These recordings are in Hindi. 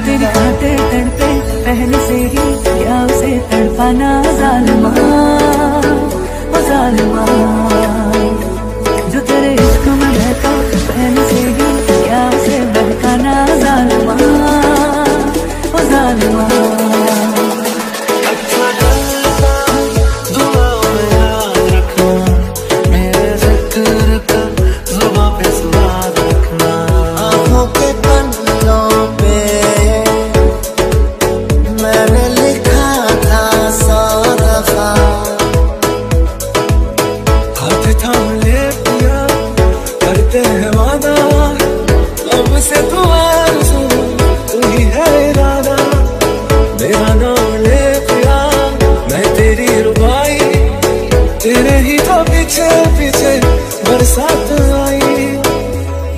तेरी खातिर तड़पे पहले से ही, क्या उसे तड़पाना जालिमा, ओ जालिमा। जो तेरे इश्क में बहका पहले से ही, क्या उसे बहकाना जालिमा, ओ जालिमा।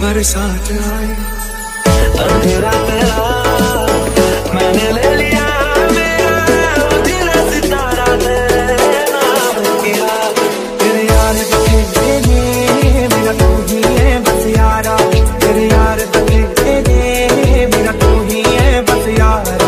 बरसात आई, अंधेरा तेरा मैंने ले लिया, मेरा दिल सितारा तेरा किया। तेरे यार बखेरे ने मेरा तू ही है बस यारा, तेरे यार बखेरे ने मेरा तू ही है बस यारा।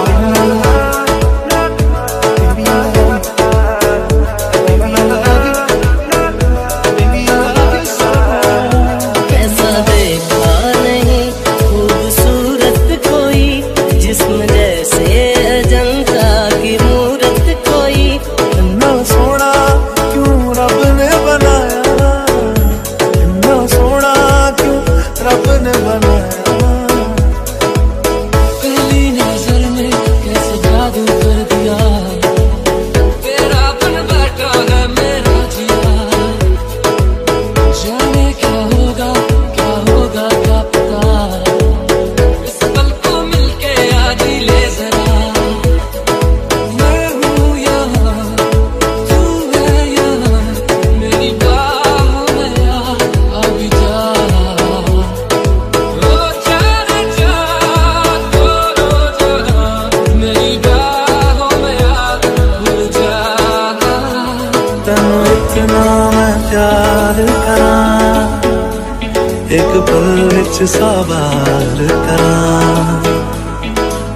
एक पल विच सवार करा,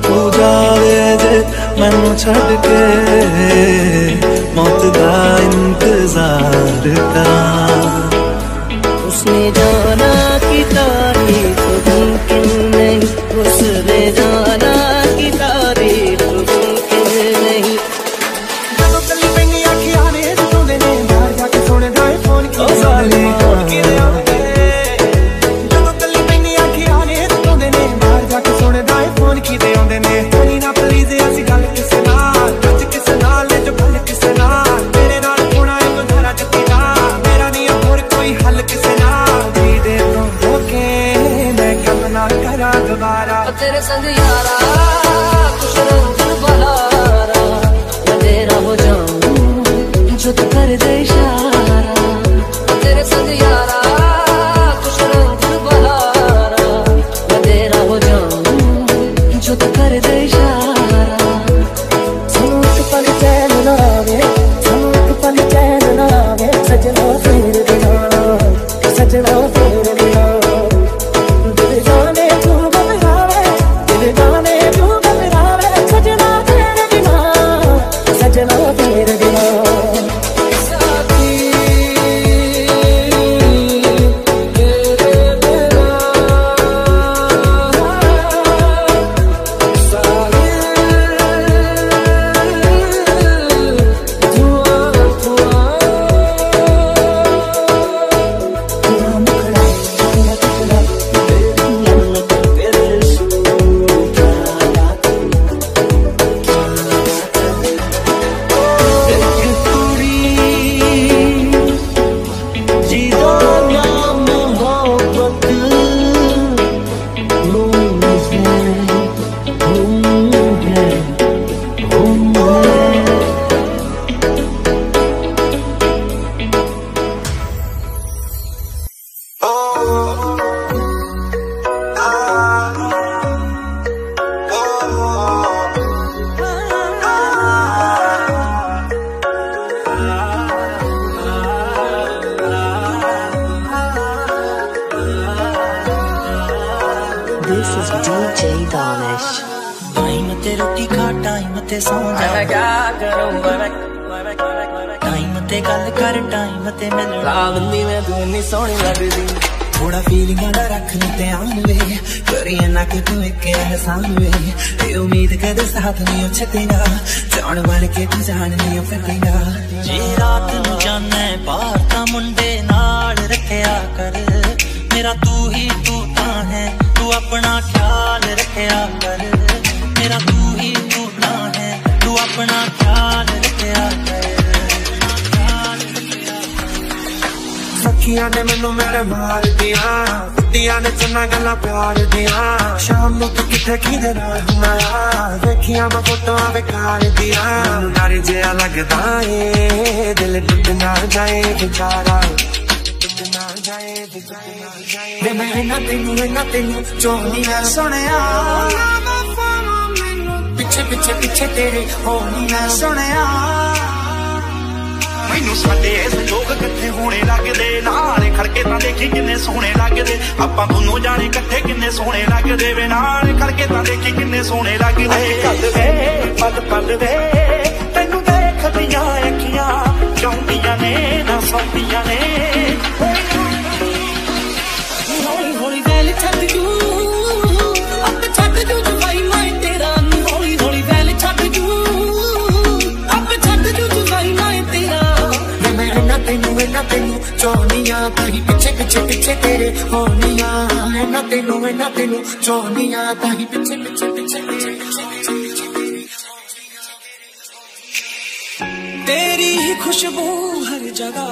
तू जावे जे मैनू छड़ के, मौत दा इंतजार करा। उसने जाना कि तारीफ मुमकिन नहीं, उसने जाना कि तारीफ मुमकिन नहीं। जदों कली पैनी अखियां ने जदों ने बाहर जाके सोने दा फोन की साली फोन की तेरे संग यारा कुछ रंग बहारा, मैं तेरा हो जाऊं जो तू कर दे इशारा। तेरे संग यारा कुछ रंग बहारा, मैं तेरा हो जाऊं जो तू कर दे इशारा। एक पल चैन ना आवे, एक पल चैन ना आवे, सजना तेरे बिना, सजना तेरे बिना। This is DJ Danish. ते रोटी खा टाइम ते सौ जा। मैं क्या करूं टाइम ते गल कर टाइम ते मिल लावंदी मैं तू इन्नी सोहनी लगदी। थोड़ा फीलिंग दा रख ली ध्यान वे करिए ना कि तू एक एहसान वे ये उम्मीद कदे साथ नहीं छतेगा जान बन के तू जान नहीं फटेगा। जे रात नू जाना बाहर ता मुंडे नाल रखया कर मेरा तू ही तू ता है तू अपना ख्याल रखया कर मेरा तू ही तू ता है तू अपना ख्याल रखया कर। सखियां ने मैनू मेरे मार दिया कुत्तियां ने चन्ना गल्लां प्यार दिया शाम नू तू किथे किदे नाल हुंदा यार देखियां मैं फोटोआं बेकार दिया मैनू डर जिहा लगदा ए दिल टुट ना जाए बेचारा टुट ना जाए बेचारा वे मैं ना तेनू चोनिया सोहणिया पिछे पिछे पिछे तेरे होनिया सोहणिया। मैनू साडे संजोग कट्ठे होने लगदे नाल खड़के तां देखी किन्ने सोहणे लगदे आपां दोनों जाने कट्ठे किन्ने सोहणे लगदे वे नाल खड़के तां देखी किन्ने सोहणे लगदे। कल वे पल पल वे तैनू देखदियां अखियां चाहुंदियां ने ना सौंदियां ने हौली हौली वैल छड्ड जू अब छड्ड जू जवाई मैं तेरा हौली हौली वैल छड्ड जू अब छड्ड जू जवाई मैं तेरा तेनू चोनिया ताही पिछे पिछे पिछे तेरे होनिया ना तेनू चोनिया ताही पिछे पिछे पिछे तेरी ही खुशबू हर जगह